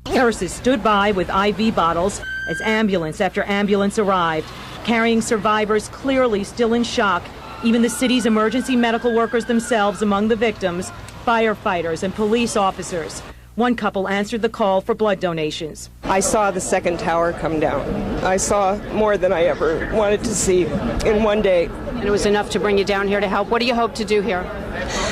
Nurses stood by with IV bottles as ambulance after ambulance arrived, carrying survivors clearly still in shock. Even the city's emergency medical workers themselves among the victims, firefighters and police officers. One couple answered the call for blood donations. I saw the second tower come down. I saw more than I ever wanted to see in one day. And it was enough to bring you down here to help. What do you hope to do here?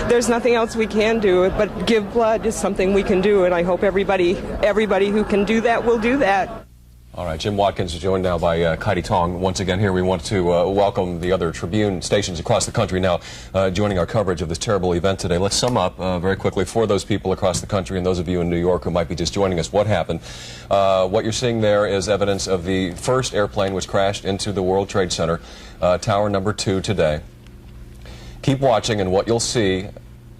There's nothing else we can do, but give blood is something we can do, and I hope everybody who can do that will do that. All right, Jim Watkins is joined now by Kaidi Tong. Once again here, we want to welcome the other Tribune stations across the country now joining our coverage of this terrible event today. Let's sum up very quickly for those people across the country and those of you in New York who might be just joining us what happened. What you're seeing there is evidence of the first airplane which crashed into the World Trade Center, Tower number 2 today. Keep watching, and what you'll see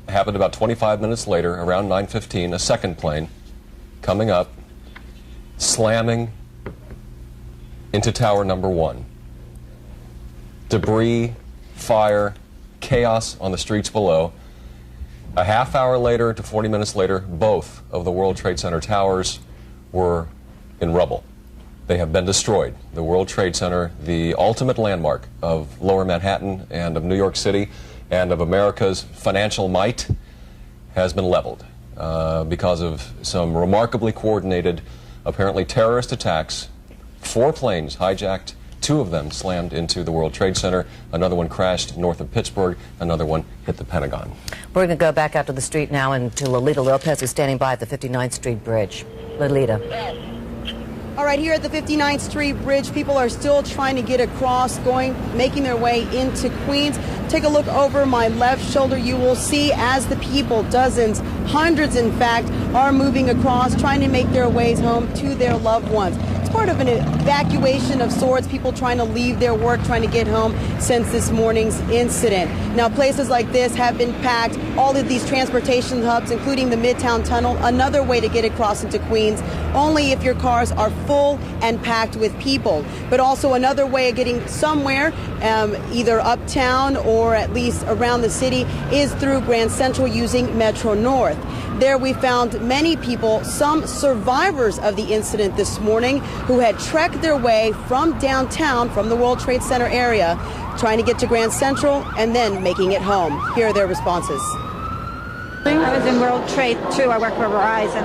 happened about 25 minutes later, around 9:15, a second plane coming up, slamming into tower number 1. Debris, fire, chaos on the streets below. A half hour later to 40 minutes later, both of the World Trade Center towers were in rubble. They have been destroyed. The World Trade Center, the ultimate landmark of Lower Manhattan and of New York City and of America's financial might, has been leveled because of some remarkably coordinated, apparently terrorist attacks. 4 planes hijacked, 2 of them slammed into the World Trade Center, another one crashed north of Pittsburgh, another one hit the Pentagon. We're going to go back out to the street now and to Lolita Lopez, who's standing by at the 59th Street Bridge. Lolita. All right, here at the 59th Street Bridge, people are still trying to get across, making their way into Queens. Take a look over my left shoulder. You will see as the people, dozens, hundreds in fact, are moving across, trying to make their ways home to their loved ones. It's part of an evacuation of sorts, people trying to leave their work, trying to get home since this morning's incident. Now, places like this have been packed. All of these transportation hubs, including the Midtown Tunnel, another way to get across into Queens, only if your cars are full and packed with people. But also another way of getting somewhere, either uptown or at least around the city, is through Grand Central using Metro North. There we found many people, some survivors of the incident this morning, who had trekked their way from downtown, from the World Trade Center area, trying to get to Grand Central and then making it home. Here are their responses. I was in World Trade 2. I work for Verizon.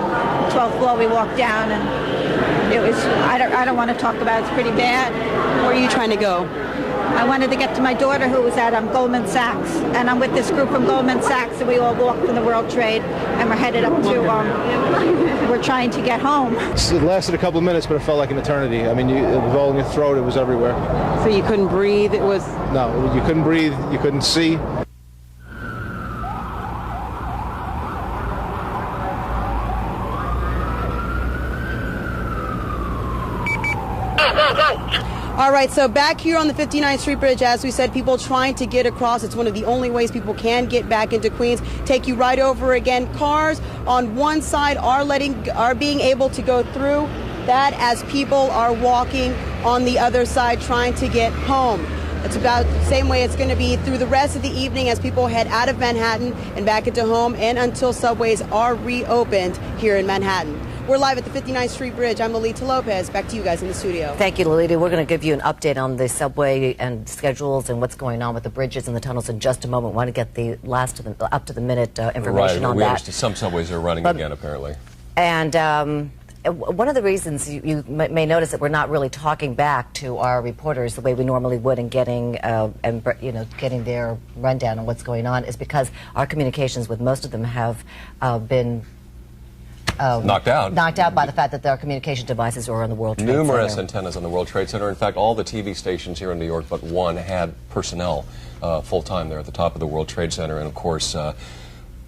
12th floor, we walked down, and it was, I don't want to talk about it. It's pretty bad. Where are you trying to go? I wanted to get to my daughter, who was at Goldman Sachs, and I'm with this group from Goldman Sachs, and we all walked in the World Trade, and we're headed up to, we're trying to get home. It lasted a couple of minutes, but it felt like an eternity. I mean, it was all in your throat, it was everywhere. So you couldn't breathe? It was... No, you couldn't breathe, you couldn't see. All right, so back here on the 59th Street Bridge, as we said, people trying to get across. It's one of the only ways people can get back into Queens. Take you right over again. Cars on one side are being able to go through that as people are walking on the other side trying to get home. It's about the same way it's going to be through the rest of the evening as people head out of Manhattan and back into home, and until subways are reopened here in Manhattan. We're live at the 59th Street Bridge. I'm Lolita Lopez. Back to you guys in the studio. Thank you, Lolita. We're going to give you an update on the subway and schedules and what's going on with the bridges and the tunnels in just a moment. We want to get the last of the up-to-the-minute information on that. Some subways are running again, apparently. And one of the reasons you may notice that we're not really talking back to our reporters the way we normally would and getting getting their rundown on what's going on is because our communications with most of them have been knocked out by the fact that their communication devices are on the World Trade Center. Numerous antennas on the World Trade Center. In fact, all the TV stations here in New York but one had personnel full-time there at the top of the World Trade Center. And of course,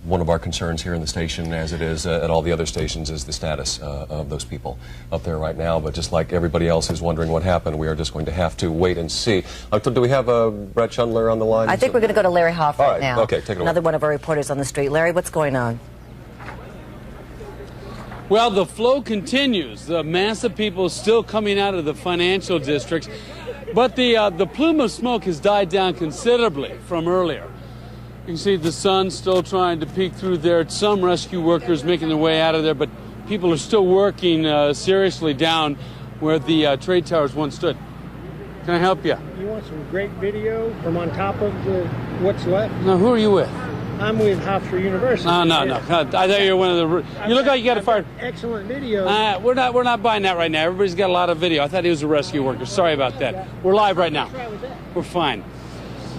one of our concerns here in the station, as it is at all the other stations, is the status of those people up there right now. But just like everybody else who's wondering what happened, we are just going to have to wait and see. Do we have Brett Schundler on the line? I think we're going to go to Larry Hoff right now. Okay, take it away. Another one of our reporters on the street. Larry, what's going on? Well, the flow continues. The mass of people still coming out of the financial districts, but the plume of smoke has died down considerably from earlier. You can see the sun still trying to peek through there. Some rescue workers making their way out of there, but people are still working seriously down where the trade towers once stood. Can I help you? You want some great video from on top of what's left? Now, who are you with? I'm with Hofstra University. No. I thought you were one of the... You look like you got a fire... Excellent video. We're not buying that right now. Everybody's got a lot of video. I thought he was a rescue worker. Sorry about that. We're live right now. We're fine.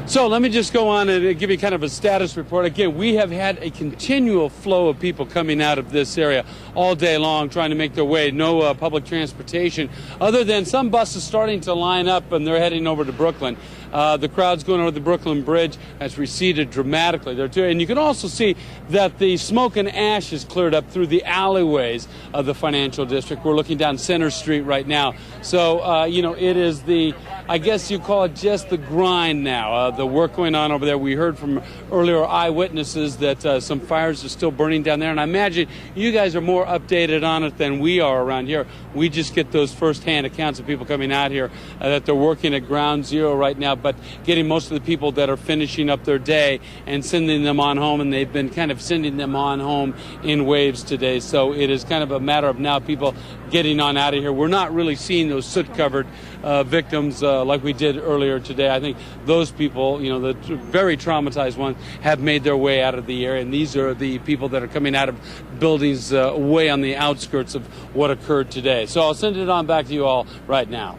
So let me just go on and give you kind of a status report. Again, we have had a continual flow of people coming out of this area all day long trying to make their way. No public transportation other than some buses starting to line up and they're heading over to Brooklyn. The crowd's going over the Brooklyn Bridge has receded dramatically there too. And you can also see that the smoke and ash is cleared up through the alleyways of the financial district. We're looking down Center Street right now. So, it is I guess you call it just the grind now. The work going on over there. We heard from earlier eyewitnesses that some fires are still burning down there. And I imagine you guys are more updated on it than we are around here. We just get those firsthand accounts of people coming out here that they're working at ground zero right now, but getting most of the people that are finishing up their day and sending them on home. And they've been kind of sending them on home in waves today. So it is kind of a matter of now people getting on out of here. We're not really seeing those soot-covered victims like we did earlier today. I think those people, the very traumatized ones, have made their way out of the area. And these are the people that are coming out of buildings way on the outskirts of what occurred today. So I'll send it on back to you all right now.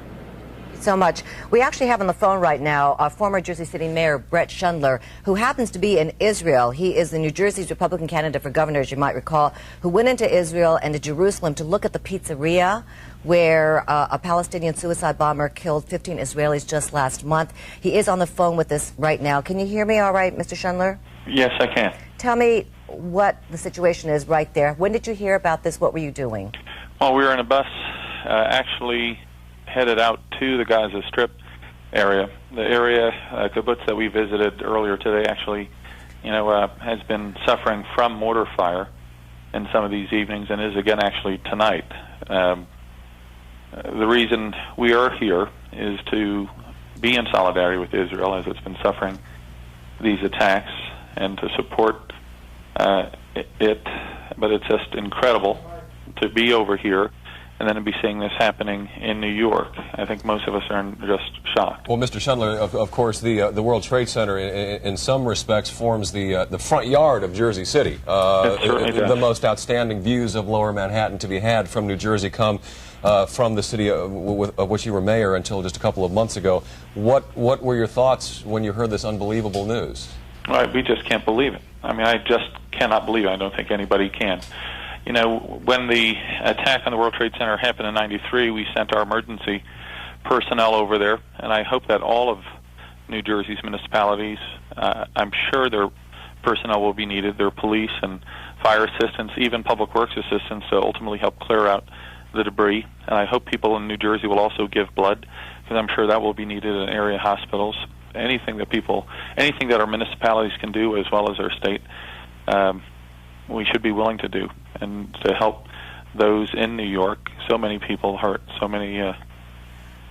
So much. We actually have on the phone right now former Jersey City Mayor Brett Schundler, who happens to be in Israel. He is the New Jersey's Republican candidate for governor, as you might recall, who went into Israel and to Jerusalem to look at the pizzeria where a Palestinian suicide bomber killed 15 Israelis just last month. He is on the phone with us right now. Can you hear me all right, Mr. Schundler? Yes, I can. Tell me what the situation is right there. When did you hear about this? What were you doing? Well, we were in a bus actually headed out to the Gaza Strip area. The area, kibbutz that we visited earlier today actually, has been suffering from mortar fire in some of these evenings and is again actually tonight. The reason we are here is to be in solidarity with Israel as it's been suffering these attacks and to support it. But it's just incredible to be over here and then to be seeing this happening in New York. I think most of us are just shocked. Well, Mr. Schundler, of course, the World Trade Center in some respects forms the front yard of Jersey City. The most outstanding views of Lower Manhattan to be had from New Jersey come from the city of which you were mayor until just a couple of months ago. What were your thoughts when you heard this unbelievable news? Right, we just can't believe it. I mean, I just cannot believe it. I don't think anybody can. When the attack on the World Trade Center happened in '93, we sent our emergency personnel over there, and I hope that all of New Jersey's municipalities, I'm sure their personnel will be needed, their police and fire assistance, even public works assistance to ultimately help clear out the debris. And I hope people in New Jersey will also give blood, because I'm sure that will be needed in area hospitals. Anything that our municipalities can do, as well as our state, we should be willing to do, and to help those in New York. So many people hurt, so much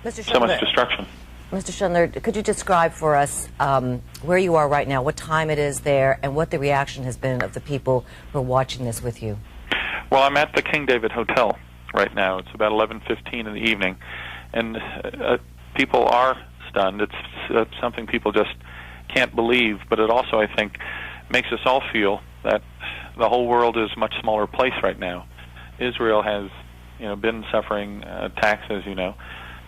destruction. Mr. Schundler, could you describe for us where you are right now, what time it is there, and what the reaction has been of the people who are watching this with you? Well, I'm at the King David Hotel right now. It's about 11:15 in the evening, and people are stunned. It's something people just can't believe, but it also, I think, makes us all feel that the whole world is a much smaller place right now. Israel has, been suffering attacks, as you know,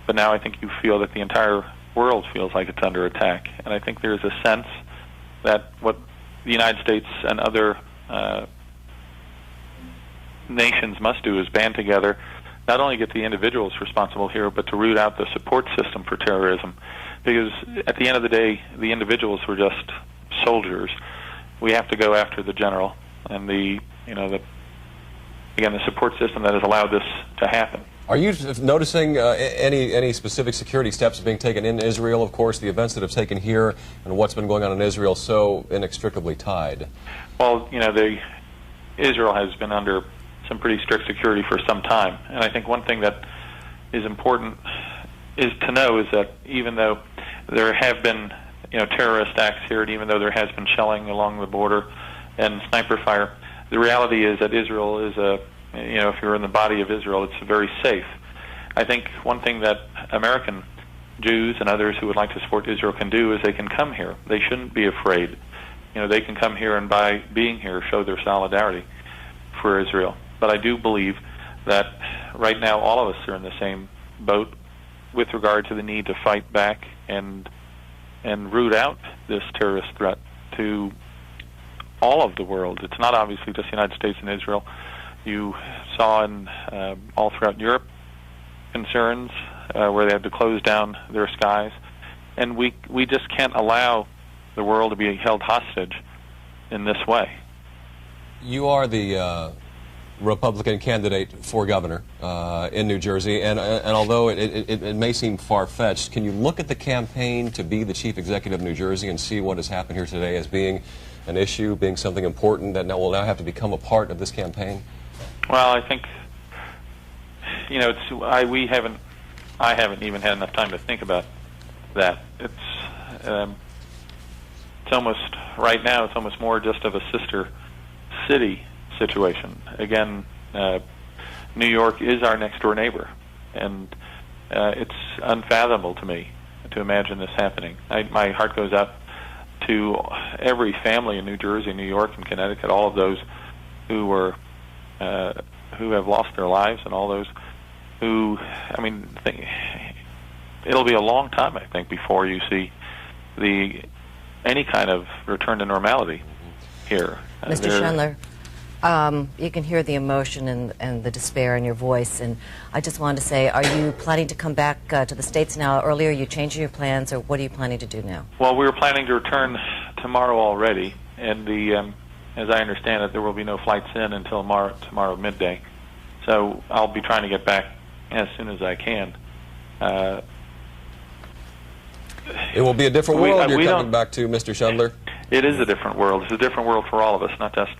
but now I think you feel that the entire world feels like it's under attack. And I think there's a sense that what the United States and other nations must do is band together, not only get the individuals responsible here, but to root out the support system for terrorism. Because at the end of the day, the individuals were just soldiers. We have to go after the general and the support system that has allowed this to happen. Are you noticing any specific security steps being taken in Israel? Of course, the events that have taken here and what's been going on in Israel so inextricably tied. Well, Israel has been under some pretty strict security for some time, and I think one thing that is important is to know is that even though there have been terrorist acts here, and even though there has been shelling along the border and sniper fire, the reality is that Israel is a if you're in the body of Israel, it's very safe. I think one thing that American Jews and others who would like to support Israel can do is they can come here. They shouldn't be afraid. They can come here and by being here show their solidarity for Israel. But I do believe that right now all of us are in the same boat with regard to the need to fight back and root out this terrorist threat to all of the world. It's not obviously just the United States and Israel. You saw in all throughout Europe concerns where they had to close down their skies, and we just can't allow the world to be held hostage in this way. You are the Republican candidate for governor in New Jersey, and although it may seem far-fetched, can you look at the campaign to be the chief executive of New Jersey and see what has happened here today as being an issue, being something important that will now have to become a part of this campaign? Well, I think I haven't even had enough time to think about that. It's almost right now. It's almost more just of a sister city situation. Again, New York is our next door neighbor, and it's unfathomable to me to imagine this happening. My heart goes out to every family in New Jersey, New York, and Connecticut, all of those who have lost their lives, and all those who, it'll be a long time, I think, before you see any kind of return to normality here. Mr. Schindler, you can hear the emotion and the despair in your voice, and I just wanted to say, are you planning to come back to the States now? Earlier you changing your plans, or what are you planning to do now? Well, we were planning to return tomorrow already, and as I understand it, there will be no flights in until tomorrow midday. So I'll be trying to get back as soon as I can. It will be a different world you're coming back to, Mr. Schindler. It is a different world. It's a different world for all of us, not just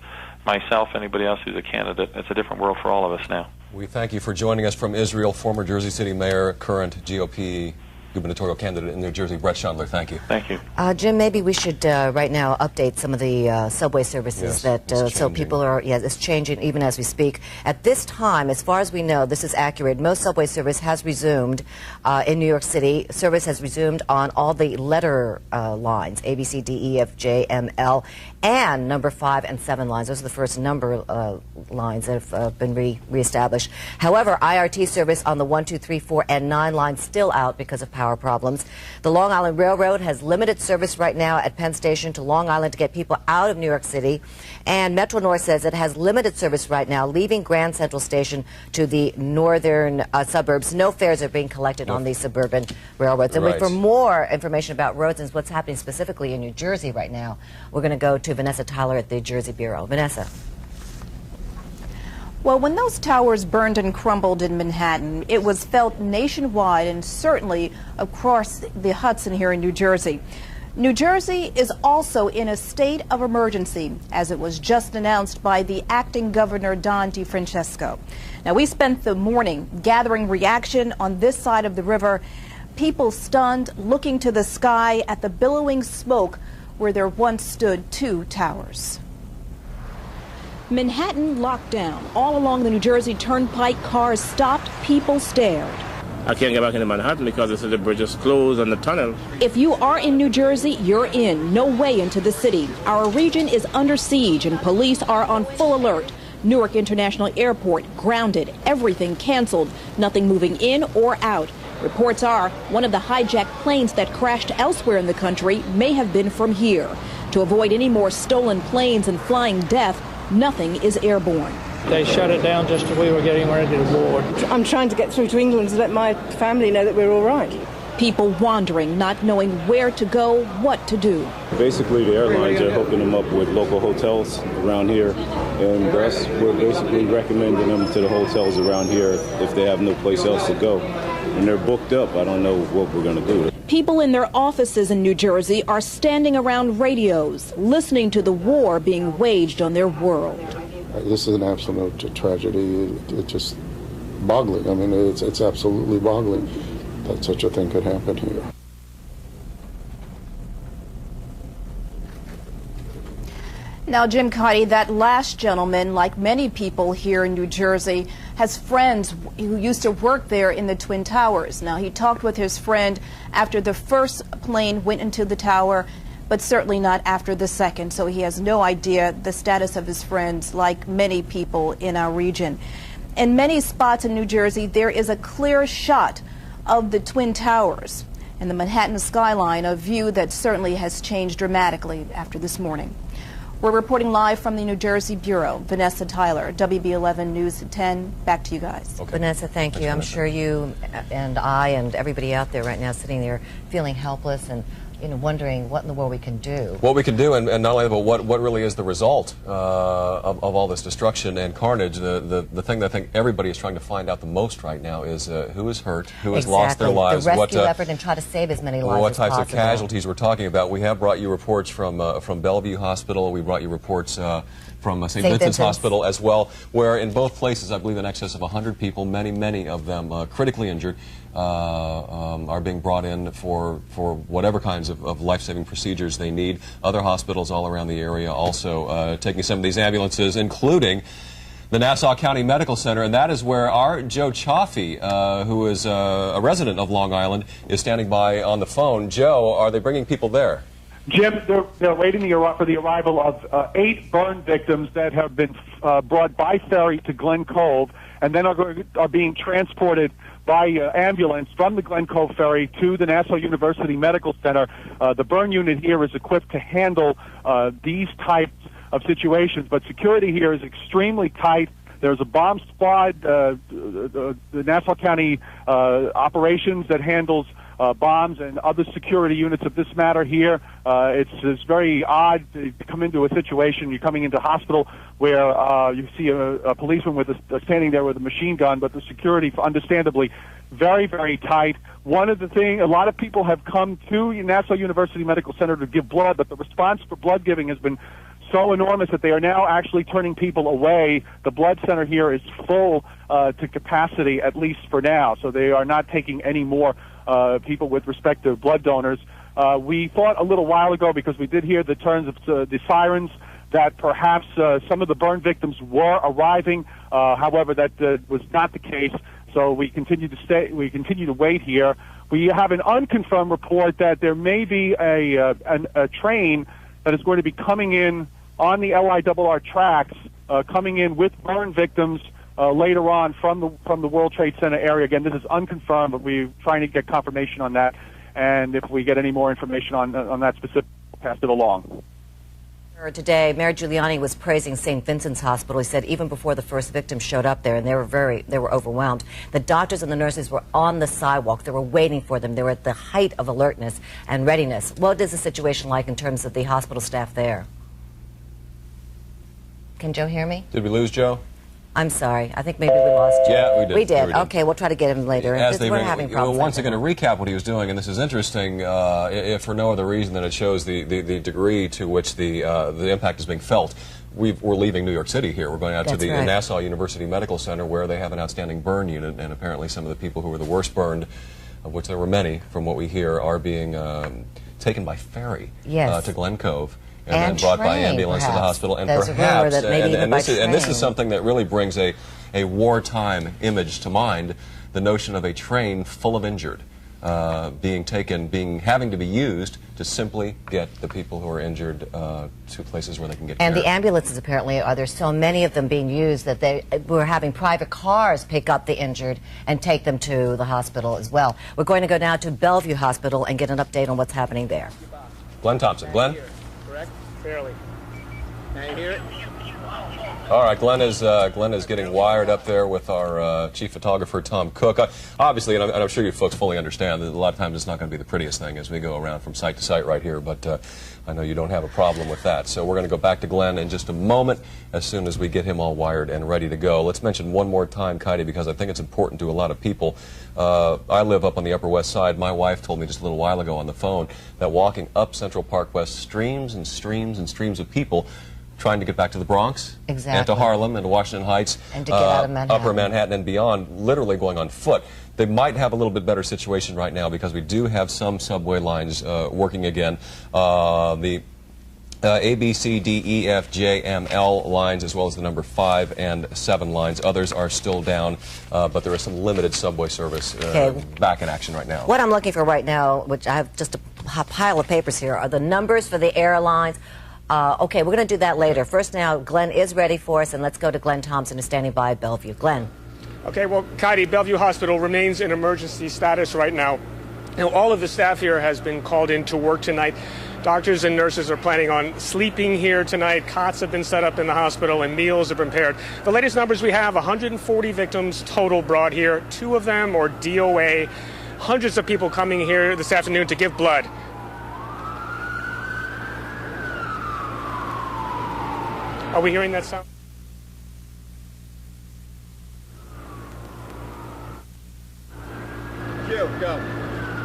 myself, anybody else who's a candidate. It's a different world for all of us now. We thank you for joining us from Israel, former Jersey City Mayor, current GOP gubernatorial candidate in New Jersey, Brett Schindler. Thank you. Thank you. Jim, maybe we should right now update some of the subway services so people are, it's changing even as we speak. At this time, as far as we know, this is accurate, most subway service has resumed in New York City. Service has resumed on all the letter lines, A, B, C, D, E, F, J, M, L, and number 5 and 7 lines. Those are the first number lines that have been reestablished. However, IRT service on the 1, 2, 3, 4, and 9 lines still out because of power problems. The Long Island Railroad has limited service right now at Penn Station to Long Island to get people out of New York City. And Metro North says it has limited service right now, leaving Grand Central Station to the northern suburbs. No fares are being collected on these suburban railroads. And for more information about roads and what's happening specifically in New Jersey right now, we're going to go to Vanessa Tyler at the Jersey Bureau. Vanessa. Well, when those towers burned and crumbled in Manhattan, it was felt nationwide and certainly across the Hudson here in New Jersey. New Jersey is also in a state of emergency, as it was just announced by the acting governor, Don DeFrancesco. Now, we spent the morning gathering reaction on this side of the river. People stunned, looking to the sky at the billowing smoke where there once stood 2 towers. Manhattan locked down. All along the New Jersey Turnpike, cars stopped, people stared. I can't get back into Manhattan because they said the bridge is closed and the tunnel. If you are in New Jersey, you're in. No way into the city. Our region is under siege and police are on full alert. Newark International Airport grounded, everything canceled, nothing moving in or out. Reports are one of the hijacked planes that crashed elsewhere in the country may have been from here. To avoid any more stolen planes and flying death, nothing is airborne. They shut it down just as we were getting ready to board. I'm trying to get through to England to let my family know that we're all right. People wandering, not knowing where to go, what to do. Basically, the airlines are hooking them up with local hotels around here, and thus we're basically recommending them to the hotels around here if they have no place else to go. And they're booked up. I don't know what we're going to do. People in their offices in New Jersey are standing around radios, listening to the war being waged on their world. This is an absolute tragedy. It's just boggling. I mean, it's absolutely boggling that such a thing could happen here. Now, Jim Cuddy, that last gentleman, like many people here in New Jersey, has friends who used to work there in the Twin Towers. Now, he talked with his friend after the first plane went into the tower, but certainly not after the second, so he has no idea the status of his friends, like many people in our region. In many spots in New Jersey, there is a clear shot of the Twin Towers and the Manhattan skyline, a view that certainly has changed dramatically after this morning. We're reporting live from the New Jersey Bureau. Vanessa Tyler, WB11 News 10. Back to you guys. Okay. Vanessa, thank you. I'm sure you and I and everybody out there right now sitting there feeling helpless and wondering what in the world we can do. What we can do, and not only that, but what really is the result of all this destruction and carnage. The thing that I think everybody is trying to find out the most right now is who is hurt, who has lost their lives. The rescue effort and try to save as many lives as possible. What types of casualties we're talking about. We have brought you reports from Bellevue Hospital. We brought you reports from St. Vincent's Hospital as well, where in both places, I believe in excess of 100 people, many of them critically injured, are being brought in for whatever kinds of life-saving procedures they need. Other hospitals all around the area also taking some of these ambulances, including the Nassau County Medical Center, and that is where our Joe Chaffee, who is a resident of Long Island, is standing by on the phone. Joe, are they bringing people there? Jim, they're waiting for the arrival of 8 burn victims that have been brought by ferry to Glen Cove, and then are being transported by ambulance from the Glen Cove ferry to the Nassau University Medical Center. The burn unit here is equipped to handle these types of situations, but security here is extremely tight. There's a bomb squad, the Nassau County operations that handles bombs and other security units of this matter here. It's very odd to come into a situation. You're coming into hospital where you see a policeman with standing there with a machine gun, but the security, understandably, very tight. One of the things, a lot of people have come to Nassau University Medical Center to give blood, but the response for blood giving has been so enormous that they are now actually turning people away. The blood center here is full to capacity, at least for now, so they are not taking any more people with respect to blood donors. We thought a little while ago, because we did hear the turns of the sirens, that perhaps some of the burn victims were arriving. However, that was not the case. So we continue to wait here. We have an unconfirmed report that there may be a train that is going to be coming in on the LIRR tracks, coming in with burn victims later on from the World Trade Center area. Again, this is unconfirmed, but we're trying to get confirmation on that. And if we get any more information on that specific, we'll pass it along. Today, Mayor Giuliani was praising St. Vincent's Hospital. He said even before the first victim showed up there, and they were overwhelmed, the doctors and the nurses were on the sidewalk. They were waiting for them. They were at the height of alertness and readiness. What is the situation like in terms of the hospital staff there? Can Joe hear me? Did we lose Joe? I'm sorry. I think maybe we lost Joe. Yeah, we did. We did. Okay, we'll try to get him later. We're having problems. Once again, to recap what he was doing, and this is interesting, if for no other reason than it shows the degree to which the impact is being felt. We're leaving New York City here. We're going out to the Nassau University Medical Center, where they have an outstanding burn unit, and apparently some of the people who were the worst burned, of which there were many, from what we hear, are being taken by ferry to Glen Cove. And then brought by ambulance to the hospital, and perhaps, and this is something that really brings a wartime image to mind, the notion of a train full of injured being having to be used to simply get the people who are injured to places where they can get care. And the ambulances, apparently, are there so many of them being used that they were having private cars pick up the injured and take them to the hospital as well. We're going to go now to Bellevue Hospital and get an update on what's happening there. Glenn Thompson. Glenn? Barely. Can you hear it? All right, Glenn is getting wired up there with our chief photographer, Tom Cook. Obviously, and I'm sure you folks fully understand that a lot of times it's not going to be the prettiest thing as we go around from site to site right here, but I know you don't have a problem with that. So we're going to go back to Glenn in just a moment as soon as we get him all wired and ready to go. Let's mention one more time, Kaidi, because I think it's important to a lot of people. I live up on the Upper West Side. My wife told me just a little while ago on the phone that walking up Central Park West, streams and streams and streams of people trying to get back to the Bronx, and to Harlem, and to Washington Heights, and to get out of Manhattan. Upper Manhattan and beyond, literally going on foot. They might have a little bit better situation right now because we do have some subway lines working again. The A, B, C, D, E, F, J, M, L lines, as well as the number 5 and 7 lines. Others are still down, but there is some limited subway service back in action right now. What I'm looking for right now, which I have just a pile of papers here, are the numbers for the airlines. Okay, we're going to do that later. First now, Glenn is ready for us, and let's go to Glenn Thompson, who's standing by at Bellevue. Glenn. Okay, well, Katie, Bellevue Hospital remains in emergency status right now. Now, all of the staff here has been called in to work tonight. Doctors and nurses are planning on sleeping here tonight. Cots have been set up in the hospital and meals are prepared. The latest numbers we have, 140 victims total brought here. 2 of them are DOA. Hundreds of people coming here this afternoon to give blood. Are we hearing that sound? Go.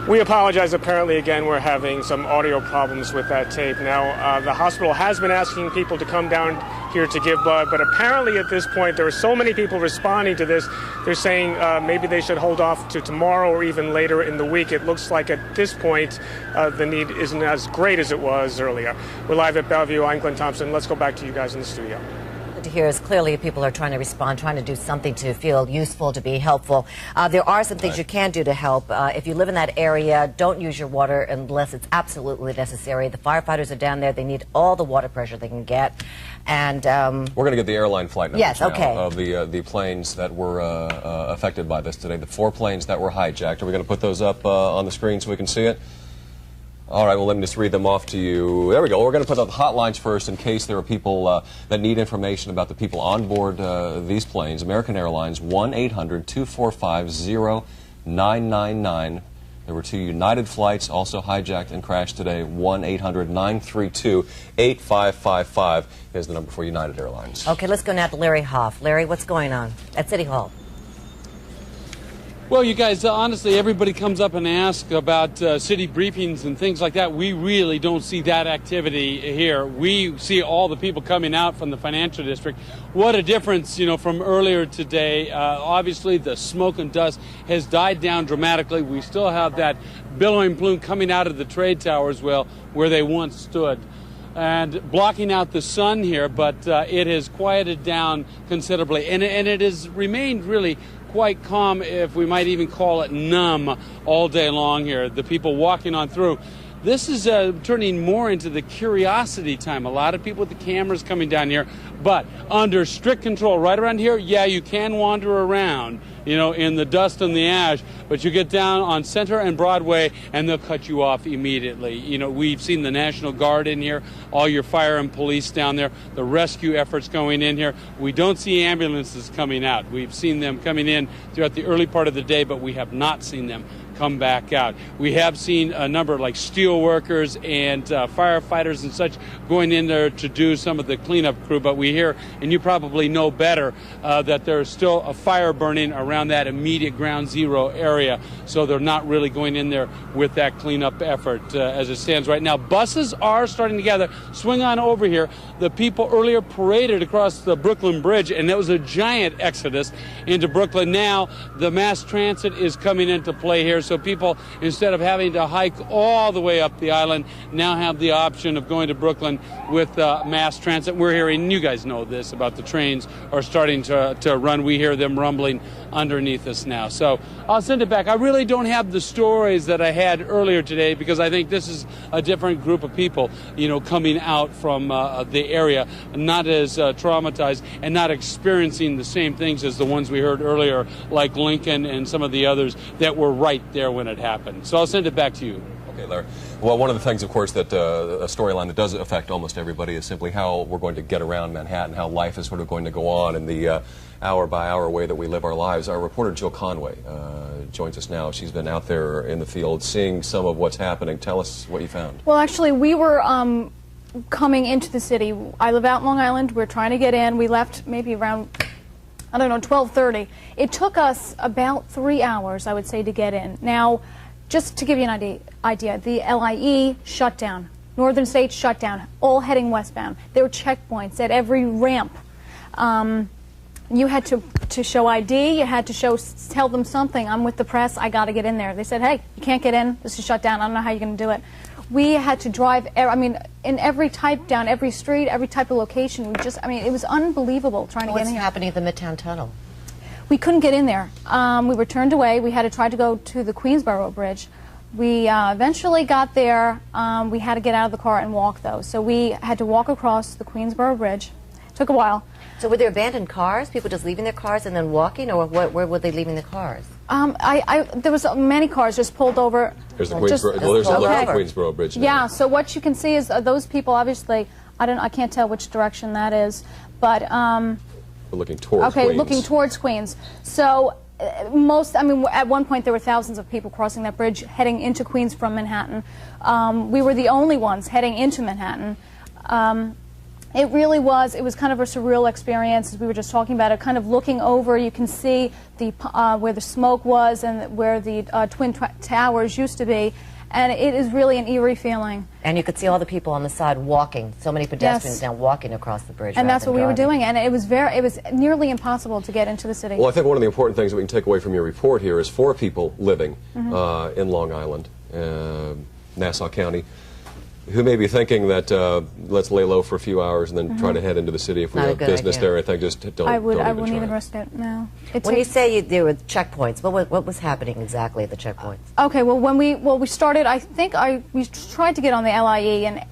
We apologize. Apparently, again, we're having some audio problems with that tape. Now, the hospital has been asking people to come down here to give blood, but apparently at this point, there are so many people responding to this, they're saying maybe they should hold off to tomorrow or even later in the week. It looks like at this point, the need isn't as great as it was earlier. We're live at Bellevue. I'm Glenn Thompson. Let's go back to you guys in the studio. To hear is clearly people are trying to respond, trying to do something to feel useful, to be helpful. There are some things you can do to help. If you live in that area, don't use your water unless it's absolutely necessary. The firefighters are down there. They need all the water pressure they can get. And we're going to get the airline flight numbers now of the planes that were affected by this today. The 4 planes that were hijacked. Are we going to put those up on the screen so we can see it? All right, well, let me just read them off to you. There we go. We're going to put up the hotlines first in case there are people that need information about the people on board these planes. American Airlines, 1-800-245-0999. There were 2 United flights also hijacked and crashed today. 1-800-932-8555 is the number for United Airlines. Okay, let's go now to Larry Hoff. Larry, what's going on at City Hall? Well, you guys, honestly, everybody comes up and asks about city briefings and things like that. We really don't see that activity here. We see all the people coming out from the financial district. What a difference, you know, from earlier today. Obviously, the smoke and dust has died down dramatically. We still have that billowing plume coming out of the trade towers, well, where they once stood, and blocking out the sun here, but it has quieted down considerably, and it has remained really quite calm, if we might even call it numb, all day long here. The people walking on through. This is turning more into the curiosity time. A lot of people with the cameras coming down here, but under strict control. Right around here, yeah, you can wander around, you know, in the dust and the ash, but you get down on Center and Broadway and they'll cut you off immediately. You know, we've seen the National Guard in here, all your fire and police down there, the rescue efforts going in here. We don't see ambulances coming out. We've seen them coming in throughout the early part of the day, but we have not seen them come back out. We have seen a number of like steel workers and firefighters and such going in there to do some of the cleanup crew, but we hear, and you probably know better, that there's still a fire burning around that immediate ground zero area, so they're not really going in there with that cleanup effort as it stands right now. Buses are starting to gather. Swing on over here. The people earlier paraded across the Brooklyn Bridge, and it was a giant exodus into Brooklyn. Now the mass transit is coming into play here, so people, instead of having to hike all the way up the island, now have the option of going to Brooklyn with mass transit. We're hearing, you guys know this, about the trains are starting to run. We hear them rumbling underneath us now. So I'll send it back. I really don't have the stories that I had earlier today because I think this is a different group of people, you know, coming out from the area, not as traumatized and not experiencing the same things as the ones we heard earlier, like Lincoln and some of the others that were right there when it happened. So I'll send it back to you. Okay, Larry. Well, one of the things, of course, that a storyline that does affect almost everybody is simply how we're going to get around Manhattan, how life is sort of going to go on in the hour-by-hour way that we live our lives. Our reporter, Jill Conway, joins us now. She's been out there in the field seeing some of what's happening. Tell us what you found. Well, actually, we were coming into the city. I live out in Long Island. We're trying to get in. We left maybe around, I don't know, 12:30. It took us about 3 hours, I would say, to get in. Now, just to give you an idea, the LIE shut down. Northern states shut down, all heading westbound. There were checkpoints at every ramp. You had to show ID, you had to tell them something. I'm with the press, I got to get in there. They said, hey, you can't get in, this is shut down, I don't know how you're going to do it. We had to drive, I mean, in every type, down every street, every type of location. We just, I mean, it was unbelievable trying to get in here. What's happening at the Midtown Tunnel? We couldn't get in there. We were turned away. We had to try to go to the Queensboro Bridge. We eventually got there. We had to get out of the car and walk, though. So we had to walk across the Queensboro Bridge. It took a while. So were there abandoned cars? People just leaving their cars and then walking, or where were they leaving the cars? There was many cars just pulled over. There's the Queensboro, there's a Queensboro Bridge now. Yeah. So what you can see is those people. Obviously, I can't tell which direction that is, but we're looking towards Queens. Looking towards Queens. So at one point there were thousands of people crossing that bridge heading into Queens from Manhattan. We were the only ones heading into Manhattan. It really was. It was kind of a surreal experience, as we were just talking about it. Kind of looking over, you can see the where the smoke was and where the Twin Towers used to be, and it is really an eerie feeling. And you could see all the people on the side walking. So many pedestrians now walking across the bridge. And that's what we were doing. And it was nearly impossible to get into the city. Well, I think one of the important things that we can take away from your report here is 4 people living in Long Island, Nassau County, who may be thinking that let's lay low for a few hours and then try to head into the city if we have business there. I think just don't. I wouldn't even risk it. No. When you say there were checkpoints, what was happening exactly at the checkpoints? Okay. Well, we started. I think we tried to get on the LIE, and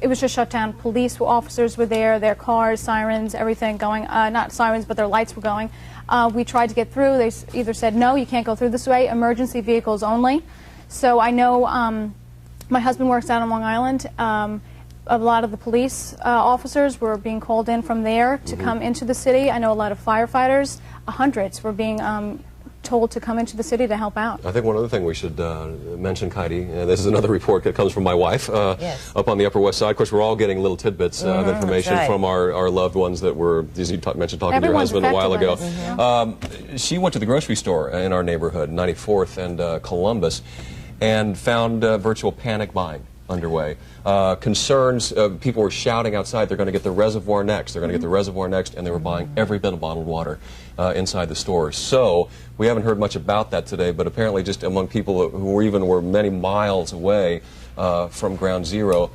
it was just shut down. Police officers were there, their cars, sirens, everything going. Not sirens, but their lights were going. We tried to get through. They either said no, you can't go through this way. Emergency vehicles only. So I know. My husband works out on Long Island. A lot of the police officers were being called in from there to come into the city. I know a lot of firefighters, hundreds, were being told to come into the city to help out. I think one other thing we should mention, Kaidi, this is another report that comes from my wife up on the Upper West Side. Of course, we're all getting little tidbits of information from our loved ones that were, as you mentioned, talking to your husband a while ago. She went to the grocery store in our neighborhood, 94th and Columbus, and found virtual panic buying underway. Concerns, people were shouting outside, they're going to get the reservoir next, they're going to get the reservoir next, and they were buying every bit of bottled water inside the stores. So we haven't heard much about that today, but apparently just among people who were many miles away from ground zero,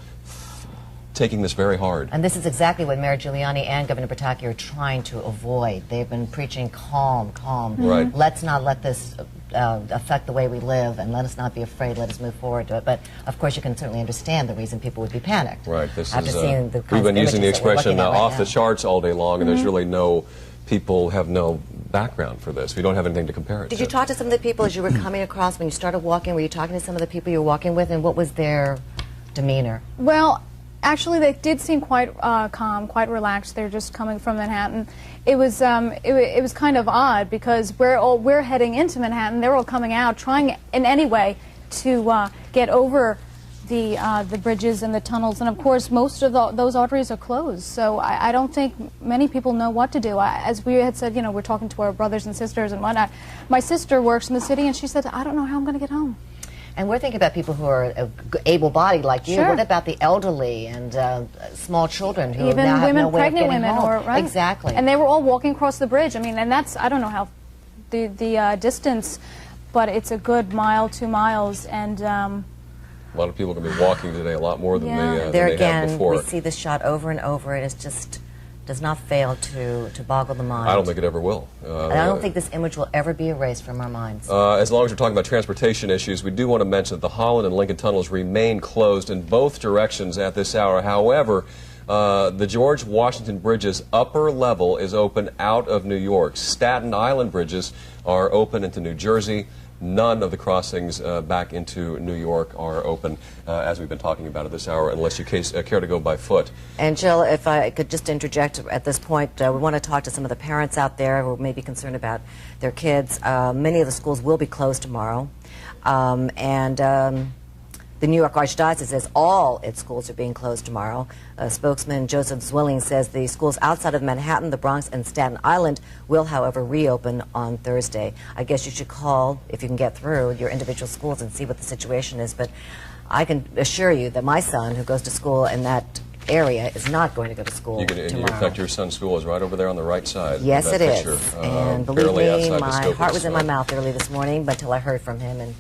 taking this very hard. And this is exactly what Mayor Giuliani and Governor Pataki are trying to avoid. They've been preaching calm, calm. Right. Let's not let this affect the way we live, and let us not be afraid. Let us move forward to it. But of course, you can certainly understand the reason people would be panicked. Right. This after is. Seeing the we've been using the expression off right the charts all day long, and there's really no. People have no background for this. We don't have anything to compare it to. Did you talk to some of the people as you were coming across when you started walking? Were you talking to some of the people you were walking with, and what was their demeanor? Well, actually, they did seem quite calm, quite relaxed. They're just coming from Manhattan. It was kind of odd because we're heading into Manhattan. They're all coming out, trying in any way to get over the bridges and the tunnels. And of course, most of those arteries are closed. So I don't think many people know what to do. As we had said, we're talking to our brothers and sisters and whatnot. My sister works in the city, and she said, I don't know how I'm going to get home. And we're thinking about people who are able-bodied like you. Sure. What about the elderly and small children who even now have women, no way of pregnant getting women, home? right? Exactly. And they were all walking across the bridge. I mean, and that's, I don't know how the distance, but it's a good mile, 2 miles, and a lot of people are going to be walking today a lot more than there they again, have before. we see this shot over and over. It is just does not fail to boggle the mind. I don't think it ever will. And I don't think this image will ever be erased from our minds. As long as we're talking about transportation issues, we do want to mention that the Holland and Lincoln tunnels remain closed in both directions at this hour. However, the George Washington Bridge's upper level is open out of New York. Staten Island bridges are open into New Jersey. None of the crossings back into New York are open, as we've been talking about at this hour, unless you care to go by foot. And Jill, if I could just interject at this point, we want to talk to some of the parents out there who may be concerned about their kids. Many of the schools will be closed tomorrow, the New York Archdiocese says all its schools are being closed tomorrow. Spokesman Joseph Zwilling says the schools outside of Manhattan, the Bronx, and Staten Island will, however, reopen on Thursday. I guess you should call, if you can get through, your individual schools and see what the situation is. But I can assure you that my son, who goes to school in that area, is not going to go to school tomorrow. In fact, your son's school is right over there on the right side. Yes, of that it picture, is. And believe me, my heart was in my mouth early this morning until I heard from him. And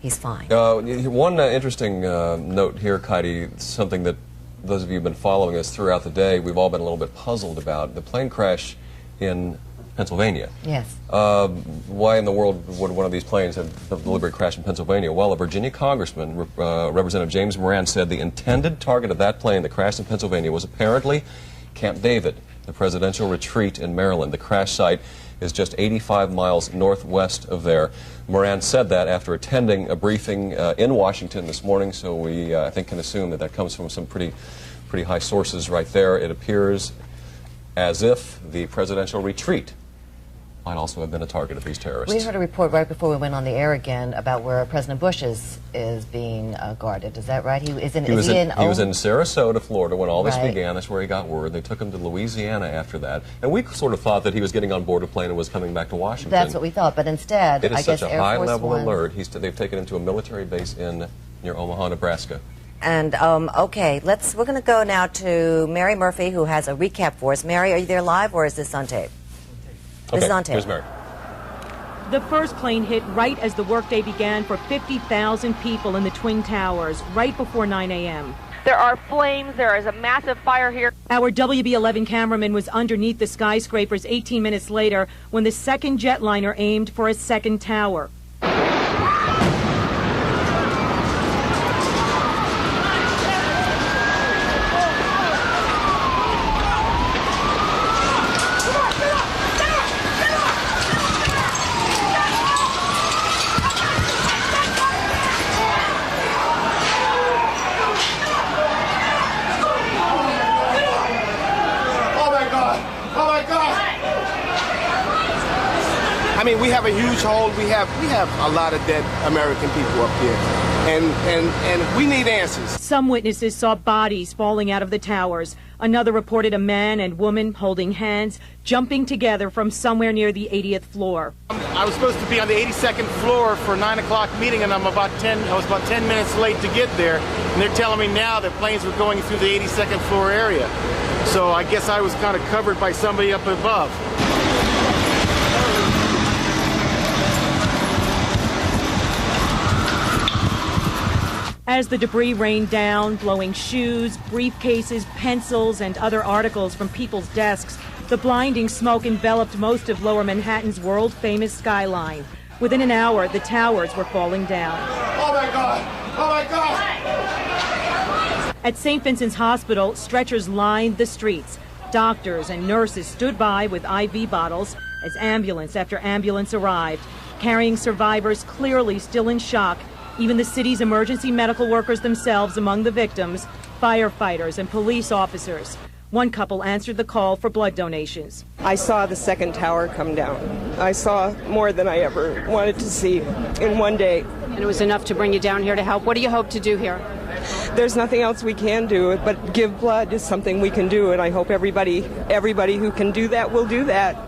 He's fine. One interesting note here, Heidi, something that those of you who have been following us throughout the day, we've all been a little bit puzzled about. The plane crash in Pennsylvania. Yes. Why in the world would one of these planes have deliberately crashed in Pennsylvania? Well, a Virginia congressman, Representative James Moran, said the intended target of that plane that crashed in Pennsylvania was apparently Camp David, the presidential retreat in Maryland. The crash site is just 85 miles northwest of there. Moran said that after attending a briefing in Washington this morning, so we, I think, can assume that that comes from some pretty high sources right there. It appears as if the presidential retreat might also have been a target of these terrorists. We heard a report right before we went on the air again about where President Bush is being guarded. Is that right? He was in Sarasota, Florida, when all this Right. began. That's where he got word. They took him to Louisiana after that. And we sort of thought that he was getting on board a plane and was coming back to Washington. That's what we thought, but instead, it is I guess such a Air Force high-level One. alert. They've taken him to a military base near Omaha, Nebraska. And okay, we're going to go now to Mary Murphy, who has a recap for us. Mary, are you there live, or is this on tape? This is on tape. Here's Mary. The first plane hit right as the workday began for 50,000 people in the Twin Towers, right before 9 a.m. There are flames. There is a massive fire here. Our WB11 cameraman was underneath the skyscrapers 18 minutes later when the second jetliner aimed for a second tower. I mean, we have a huge hole. We have a lot of dead American people up here, and we need answers. Some witnesses saw bodies falling out of the towers. Another reported a man and woman holding hands, jumping together from somewhere near the 80th floor. I was supposed to be on the 82nd floor for a 9 o'clock meeting, and I was about 10 minutes late to get there. And they're telling me now that planes were going through the 82nd floor area. So I guess I was kind of covered by somebody up above. As the debris rained down, blowing shoes, briefcases, pencils, and other articles from people's desks, the blinding smoke enveloped most of Lower Manhattan's world-famous skyline. Within an hour, the towers were falling down. Oh my God! Oh my God! At St. Vincent's Hospital, stretchers lined the streets. Doctors and nurses stood by with IV bottles as ambulance after ambulance arrived, carrying survivors clearly still in shock. Even the city's emergency medical workers themselves among the victims, firefighters and police officers. One couple answered the call for blood donations. I saw the second tower come down. I saw more than I ever wanted to see in one day. And it was enough to bring you down here to help. What do you hope to do here? There's nothing else we can do, but give blood is something we can do, and I hope everybody who can do that will do that.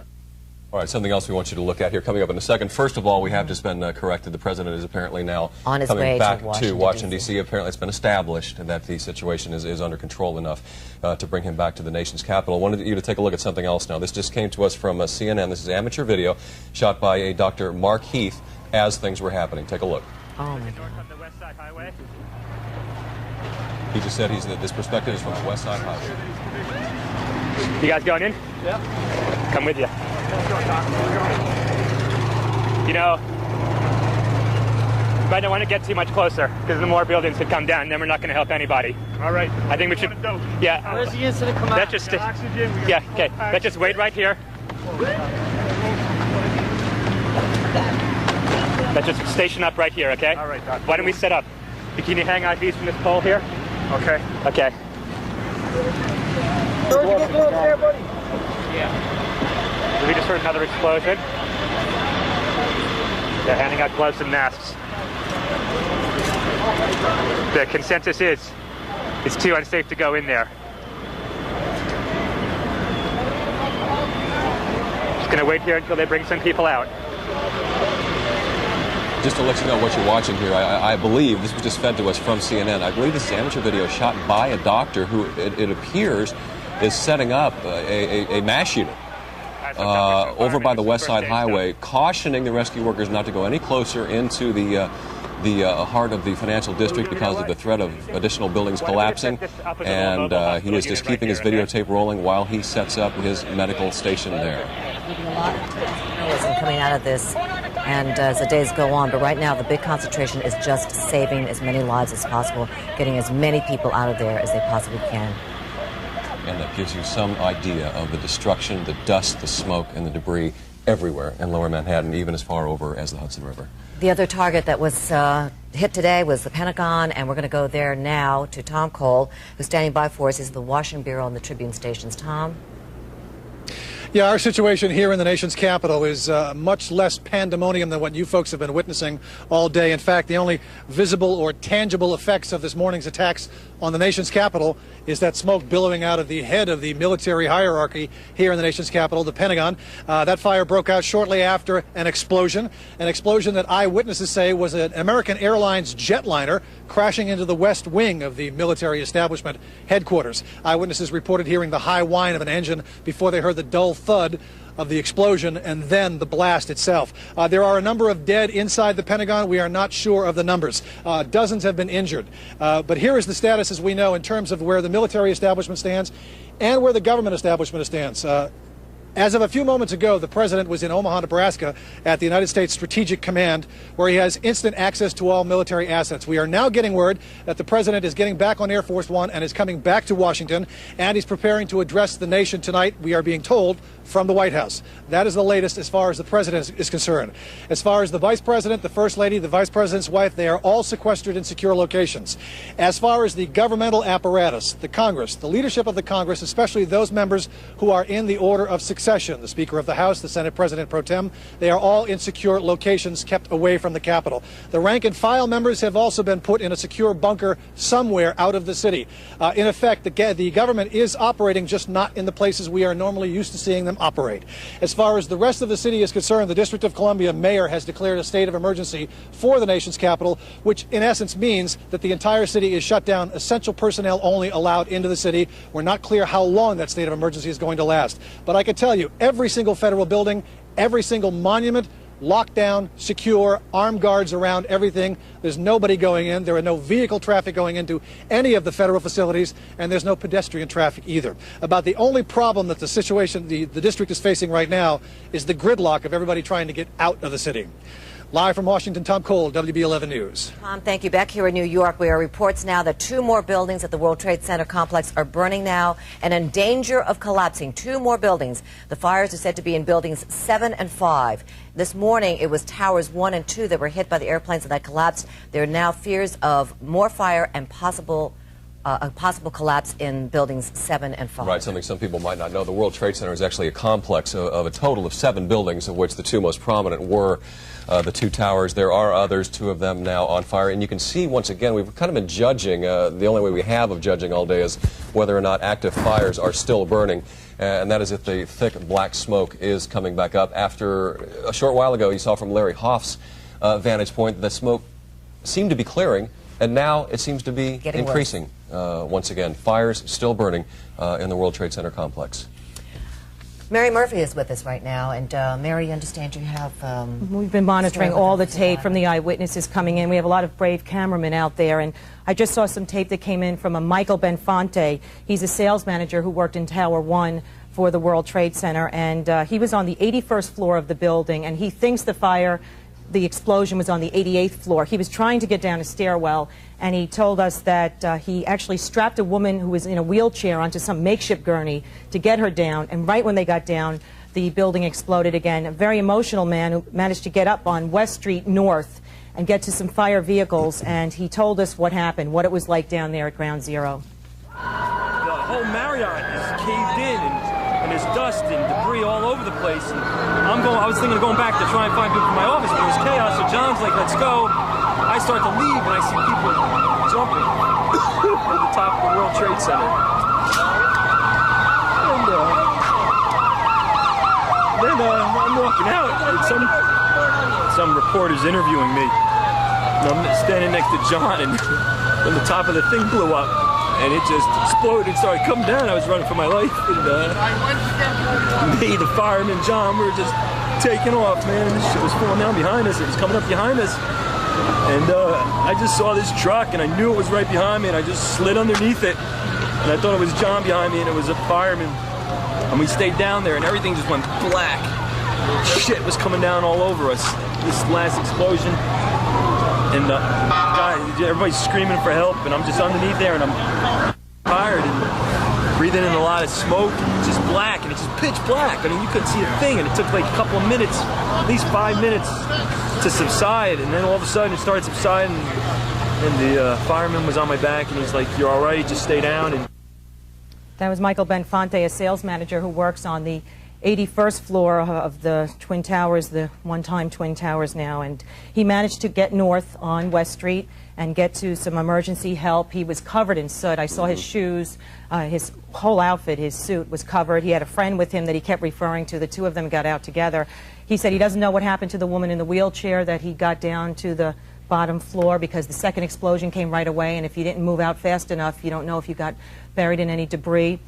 All right, something else we want you to look at here coming up in a second. First of all, we have just been corrected. The president is apparently now on his coming way back to Washington, D.C. Apparently it's been established that the situation is under control enough to bring him back to the nation's capital. I wanted you to take a look at something else now. This just came to us from CNN. This is amateur video shot by a Dr. Mark Heath as things were happening. Take a look. Oh, my God. He just said this perspective is from the West Side Highway. You guys going in? Yeah. Come with you. You know, you might not want to get too much closer because the more buildings could come down, then we're not going to help anybody. All right. I think we should. Yeah. Where's the incident come out? Let's just. Yeah. Okay. Let's just wait right here. Let's just station up right here. Okay. All right, Doc. Why don't we set up? Can you hang IVs from this pole here? Okay. Okay. Where'd you get blown up there, buddy? Yeah. We just heard another explosion. They're handing out gloves and masks. The consensus is it's too unsafe to go in there. Just gonna wait here until they bring some people out. Just to let you know what you're watching here, I believe, this was just fed to us from CNN, I believe this is amateur video shot by a doctor who, it appears, is setting up a MASH unit over by the West Side Highway, cautioning the rescue workers not to go any closer into the the heart of the financial district because of the threat of additional buildings collapsing, and he is just keeping his videotape rolling while he sets up his medical station there. Coming out of this, and as the days go on, but right now the big concentration is just saving as many lives as possible, getting as many people out of there as they possibly can. And that gives you some idea of the destruction, the dust, the smoke, and the debris everywhere in Lower Manhattan, even as far over as the Hudson River. The other target that was hit today was the Pentagon, and we're going to go there now to Tom Cole, who's standing by for us. He's the Washington Bureau and the Tribune stations. Tom? Yeah, our situation here in the nation's capital is much less pandemonium than what you folks have been witnessing all day. In fact, the only visible or tangible effects of this morning's attacks on the nation's capital is that smoke billowing out of the head of the military hierarchy here in the nation's capital, the Pentagon. That fire broke out shortly after an explosion that eyewitnesses say was an American Airlines jetliner crashing into the west wing of the military establishment headquarters. Eyewitnesses reported hearing the high whine of an engine before they heard the dull thud of the explosion and then the blast itself. There are a number of dead inside the Pentagon. We are not sure of the numbers. Dozens have been injured. But here is the status as we know in terms of where the military establishment stands and where the government establishment stands. As of a few moments ago, the president was in Omaha, Nebraska at the United States Strategic Command, where he has instant access to all military assets. We are now getting word that the president is getting back on Air Force One and is coming back to Washington, and he's preparing to address the nation tonight, we are being told, from the White House. That is the latest as far as the president is concerned. As far as the vice president, the first lady, the vice president's wife, they are all sequestered in secure locations. As far as the governmental apparatus, the Congress, the leadership of the Congress, especially those members who are in the order of succession, the Speaker of the House, the Senate President Pro Tem, they are all in secure locations kept away from the Capitol. The rank and file members have also been put in a secure bunker somewhere out of the city. In effect, the government is operating, just not in the places we are normally used to seeing them operate. As far as the rest of the city is concerned, the District of Columbia mayor has declared a state of emergency for the nation's capital, which in essence means that the entire city is shut down, essential personnel only allowed into the city. We're not clear how long that state of emergency is going to last. But I can tell you, every single federal building, every single monument, locked down, secure, armed guards around everything. There's nobody going in. There are no vehicle traffic going into any of the federal facilities, and there's no pedestrian traffic either. About the only problem that the situation the district is facing right now is the gridlock of everybody trying to get out of the city. Live from Washington, Tom Cole, WB11 News. Tom, thank you. Back here in New York, there are reports now that 2 more buildings at the World Trade Center complex are burning now and in danger of collapsing. 2 more buildings. The fires are said to be in buildings 7 and 5. This morning, it was towers 1 and 2 that were hit by the airplanes that collapsed. There are now fears of more fire and a possible collapse in buildings 7 and 5. Right, something some people might not know. The World Trade Center is actually a complex of a total of 7 buildings, of which the 2 most prominent were the 2 towers. There are others, 2 of them now on fire. And you can see, once again, we've kind of been judging. The only way we have of judging all day is whether or not active fires are still burning. And that is if the thick black smoke is coming back up. After a short while ago, you saw from Larry Hoff's vantage point, the smoke seemed to be clearing, and now it seems to be increasing. Once again, fires still burning in the World Trade Center complex. Mary Murphy is with us right now, and Mary, you understand you have... We've been monitoring all the tape from the eyewitnesses coming in. We have a lot of brave cameramen out there, and I just saw some tape that came in from a Michael Benfonte. He's a sales manager who worked in Tower 1 for the World Trade Center, and he was on the 81st floor of the building, and he thinks the explosion was on the 88th floor. He was trying to get down a stairwell, and he told us that he actually strapped a woman who was in a wheelchair onto some makeshift gurney to get her down, and right when they got down, the building exploded again. A very emotional man who managed to get up on West Street North and get to some fire vehicles, and he told us what happened, what it was like down there at Ground Zero. The whole Marriott is caved in, and there's dust and debris all over the place. And I was thinking of going back to try and find people from my office, but there was chaos, so John's like, let's go. I start to leave, and I see people jumping at the top of the World Trade Center. And then I'm walking out, and some reporter's interviewing me. And I'm standing next to John, and when the top of the thing blew up, and it just exploded and started coming down. I was running for my life, and me, the fireman, John, we were just taking off, man. This shit was falling down behind us. It was coming up behind us. And I just saw this truck, and I knew it was right behind me, and I just slid underneath it. And I thought it was John behind me, and it was a fireman. And we stayed down there, and everything just went black. Shit was coming down all over us. This last explosion, and everybody's screaming for help, and I'm just underneath there, and I'm tired and breathing in a lot of smoke. It's just black, and it's just pitch black. I mean, you couldn't see a thing, and it took like a couple of minutes, at least 5 minutes, to subside. And then all of a sudden, it started subsiding, and the fireman was on my back, and he's like, "You're all right, just stay down." And that was Michael Benfonte, a sales manager who works on the 81st floor of the Twin Towers, the one-time Twin Towers now, and he managed to get north on West Street and get to some emergency help. He was covered in soot. I saw his shoes, his whole outfit, his suit was covered. He had a friend with him that he kept referring to. The two of them got out together. He said he doesn't know what happened to the woman in the wheelchair, that he got down to the bottom floor because the second explosion came right away, and if you didn't move out fast enough, you don't know if you got buried in any debris.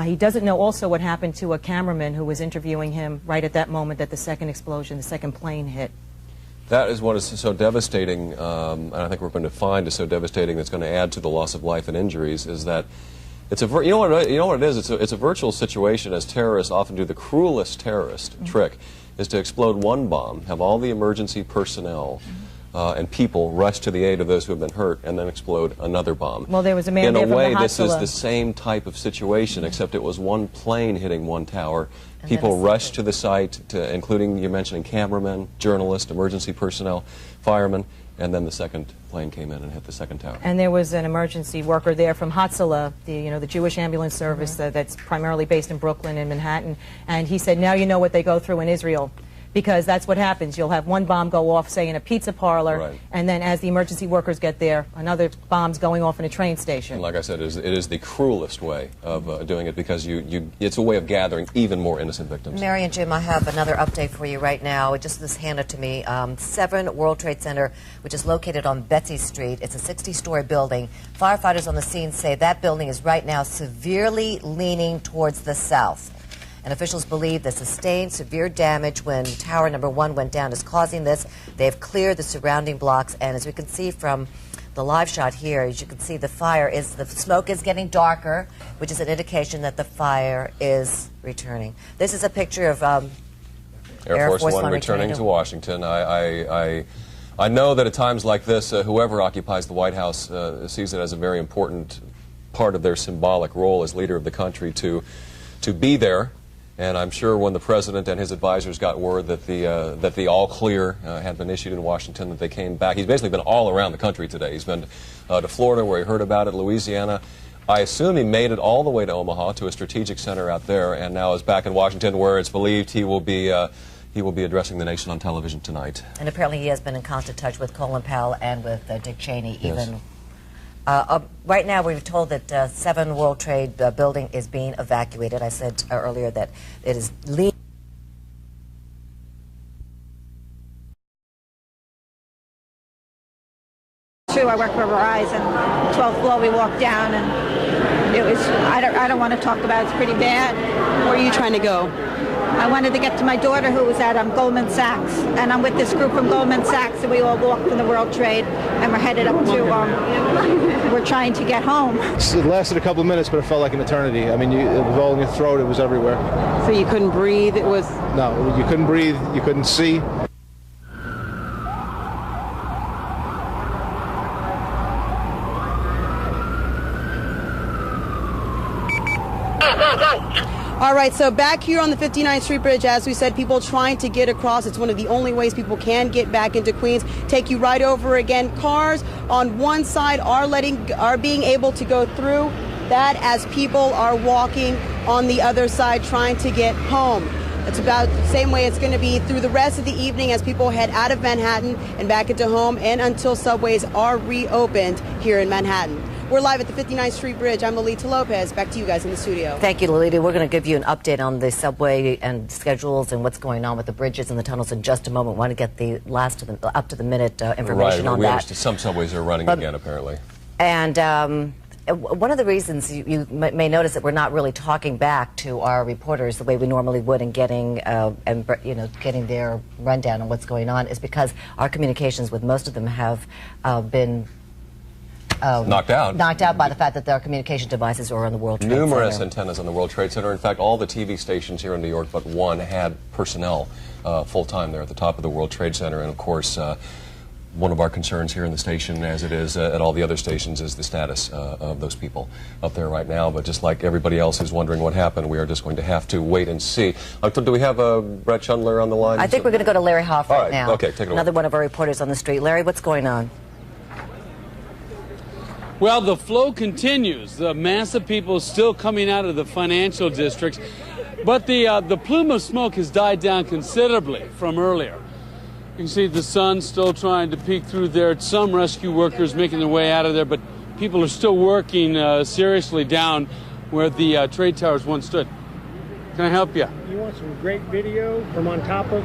He doesn't know also what happened to a cameraman who was interviewing him right at that moment that the second explosion, the second plane hit. That is what is so devastating, and I think we're going to find is so devastating that's going to add to the loss of life and injuries, is that it's a, you know what it is? It's a virtual situation, as terrorists often do. The cruelest terrorist trick is to explode one bomb, have all the emergency personnel and people rush to the aid of those who have been hurt, and then explode another bomb. Well, there was a man there from the In a way, this Hudson. is the same type of situation, except it was one plane hitting one tower. People rushed to the site, including, you're mentioning, cameramen, journalists, emergency personnel, firemen, and then the second plane came in and hit the second tower. And there was an emergency worker there from Hudson, the Jewish ambulance service that's primarily based in Brooklyn and Manhattan, and he said, now you know what they go through in Israel. Because that's what happens. You'll have one bomb go off, say, in a pizza parlor, and then as the emergency workers get there, another bomb's going off in a train station. And like I said, it is the cruelest way of doing it, because it's a way of gathering even more innocent victims. Mary and Jim, I have another update for you right now. It just was handed to me. 7 World Trade Center, which is located on Betsy Street. It's a 60-story building. Firefighters on the scene say that building is right now severely leaning towards the south. And officials believe the sustained severe damage when tower number 1 went down is causing this. They have cleared the surrounding blocks, and as we can see from the live shot here, as you can see, the smoke is getting darker, which is an indication that the fire is returning. This is a picture of Air Force One returning to Washington. I know that at times like this, whoever occupies the White House sees it as a very important part of their symbolic role as leader of the country to be there. And I'm sure when the president and his advisors got word that the all clear had been issued in Washington, that they came back. He's basically been all around the country today. He's been to Florida, where he heard about it, Louisiana. I assume he made it all the way to Omaha, to a strategic center out there, and now is back in Washington, where it's believed he will be addressing the nation on television tonight. And apparently he has been in constant touch with Colin Powell and with Dick Cheney, even. Yes. Right now, we're told that 7 World Trade building is being evacuated. I said earlier that it is leaving. True, I work for Verizon. 12th floor, we walked down, and it was. I don't want to talk about it. It's pretty bad. Where are you trying to go? I wanted to get to my daughter, who was at Goldman Sachs, and I'm with this group from Goldman Sachs, and we all walked from the World Trade, and we're headed up to. We're trying to get home. It lasted a couple of minutes, but it felt like an eternity. I mean, it was all in your throat. It was everywhere. So you couldn't breathe. It was. No, you couldn't breathe. You couldn't see. All right, so back here on the 59th Street Bridge, as we said, people trying to get across. It's one of the only ways people can get back into Queens. Take you right over again. Cars on one side are being able to go through that as people are walking on the other side trying to get home. It's about the same way it's going to be through the rest of the evening as people head out of Manhattan and back into home, and until subways are reopened here in Manhattan. We're live at the 59th Street Bridge. I'm Lolita Lopez. Back to you guys in the studio. Thank you, Lolita. We're going to give you an update on the subway and schedules and what's going on with the bridges and the tunnels in just a moment. We want to get the up to the minute information on that. Some subways are running again, apparently. And One of the reasons you may notice that we're not really talking back to our reporters the way we normally would and getting getting their rundown on what's going on is because our communications with most of them have been knocked out by the fact that their communication devices are on the World Trade Center. Numerous antennas on the World Trade Center. In fact, all the TV stations here in New York but one had personnel full-time there at the top of the World Trade Center. And of course, one of our concerns here in the station, as it is at all the other stations, is the status of those people up there right now. But just like everybody else who's wondering what happened, we are just going to have to wait and see. Do we have Brett Schundler on the line? I think we're going to go to Larry Hoff right now. Okay, take it away. Another one of our reporters on the street. Larry, what's going on? Well, the flow continues. The mass of people still coming out of the financial districts, but the plume of smoke has died down considerably from earlier. You can see the sun still trying to peek through there. Some rescue workers making their way out of there, but people are still working seriously down where the trade towers once stood. Can I help you? You want some great video from on top of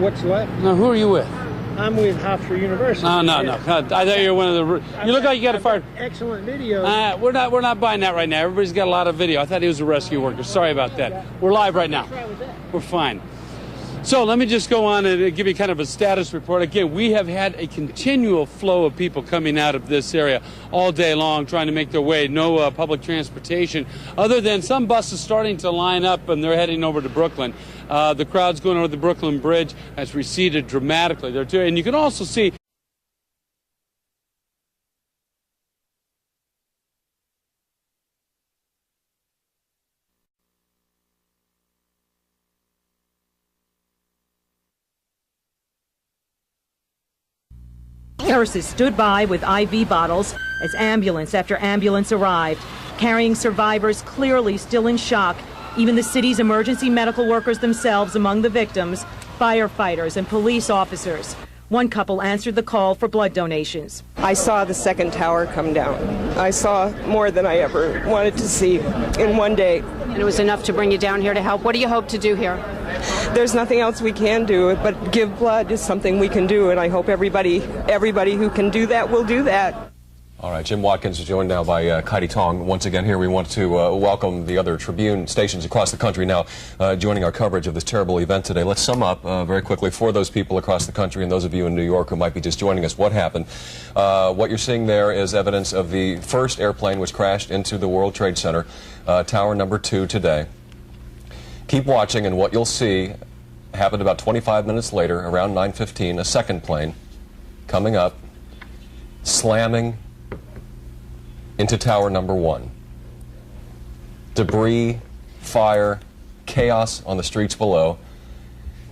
what's left? Now, who are you with? I'm with Hofstra University. No. I thought you were one of the... You look like you got a fire... Excellent video. We're not buying that right now. Everybody's got a lot of video. I thought he was a rescue worker. Sorry about that. We're live right now. We're fine. So let me just go on and give you kind of a status report. Again, we have had a continual flow of people coming out of this area all day long trying to make their way. No public transportation other than some buses starting to line up and they're heading over to Brooklyn. The crowd's going over the Brooklyn Bridge has receded dramatically there too. And you can also see Nurses stood by with IV bottles as ambulance after ambulance arrived, carrying survivors clearly still in shock. Even the city's emergency medical workers themselves among the victims, firefighters and police officers. One couple answered the call for blood donations. I saw the second tower come down. I saw more than I ever wanted to see in one day. And it was enough to bring you down here to help. What do you hope to do here? There's nothing else we can do, but give blood is something we can do, and I hope everybody who can do that will do that. All right, Jim Watkins is joined now by Kaidi Tong. Once again here, we want to welcome the other Tribune stations across the country now joining our coverage of this terrible event today. Let's sum up very quickly for those people across the country and those of you in New York who might be just joining us what happened. What you're seeing there is evidence of the first airplane which crashed into the World Trade Center, Tower number 2 today. Keep watching, and what you'll see happened about 25 minutes later, around 9:15, a second plane coming up, slamming into tower number 1. Debris, fire, chaos on the streets below.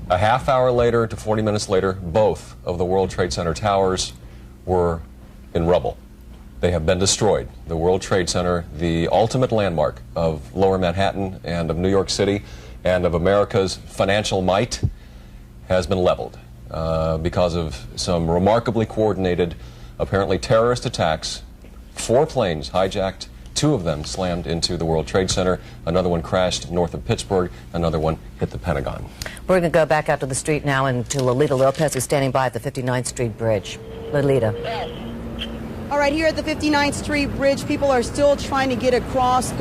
A half hour later to 40 minutes later, both of the World Trade Center towers were in rubble. They have been destroyed. The World Trade Center, the ultimate landmark of Lower Manhattan and of New York City and of America's financial might, has been leveled because of some remarkably coordinated, apparently terrorist attacks. 4 planes hijacked, 2 of them slammed into the World Trade Center, another one crashed north of Pittsburgh, another one hit the Pentagon. We're going to go back out to the street now and to Lolita Lopez, who's standing by at the 59th Street Bridge. Lolita. All right, here at the 59th Street Bridge, people are still trying to get across,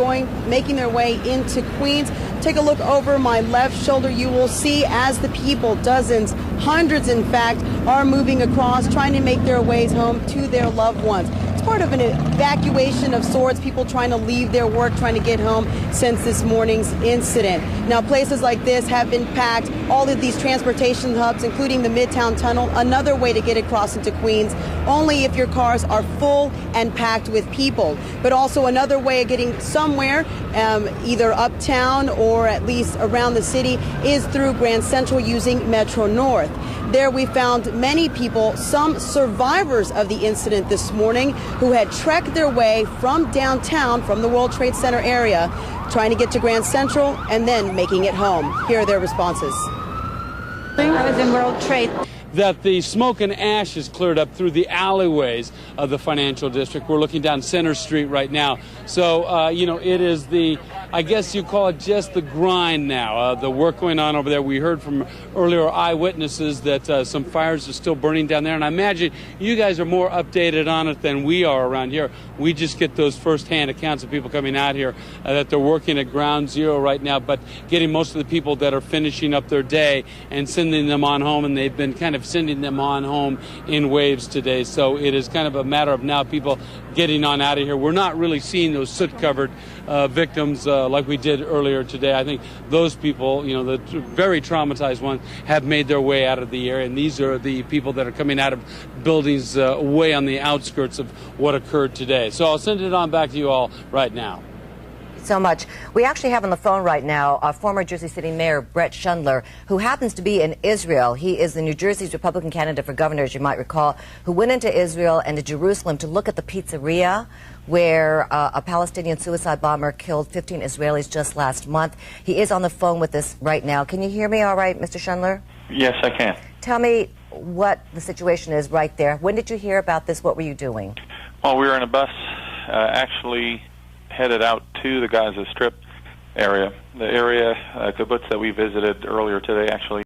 making their way into Queens. Take a look over my left shoulder. You will see as the people, dozens, hundreds in fact, are moving across, trying to make their ways home to their loved ones. It's part of an evacuation of sorts, people trying to leave their work, trying to get home since this morning's incident. Now, places like this have been packed. All of these transportation hubs, including the Midtown Tunnel, another way to get across into Queens, only if your cars are full and packed with people. But also another way of getting somewhere, either uptown or at least around the city, is through Grand Central using Metro North. There we found many people, some survivors of the incident this morning, who had trekked their way from downtown, from the World Trade Center area, trying to get to Grand Central and then making it home. Here are their responses. I was in World Trade. that the smoke and ash is cleared up through the alleyways of the financial district. We're looking down Center Street right now. So, you know, it is the, I guess you call it just the grind now, the work going on over there. We heard from earlier eyewitnesses that some fires are still burning down there, and I imagine you guys are more updated on it than we are around here. We just get those first-hand accounts of people coming out here that they're working at ground zero right now, but getting most of the people that are finishing up their day and sending them on home, and they've been kind of sending them on home in waves today. So it is kind of a matter of now people getting on out of here. We're not really seeing those soot-covered victims like we did earlier today. I think those people, you know, the very traumatized ones, have made their way out of the area, and these are the people that are coming out of buildings way on the outskirts of what occurred today. So I'll send it on back to you all right now. So much. We actually have on the phone right now former Jersey City Mayor Brett Schundler, who happens to be in Israel. He is the New Jersey's Republican candidate for governor, as you might recall, who went into Israel and to Jerusalem to look at the pizzeria where a Palestinian suicide bomber killed 15 Israelis just last month. He is on the phone with us right now. Can you hear me all right, Mr. Schundler? Yes, I can. Tell me what the situation is right there. When did you hear about this? What were you doing? Well, we were in a bus actually headed out to the Gaza Strip area. The area, kibbutz that we visited earlier today, actually.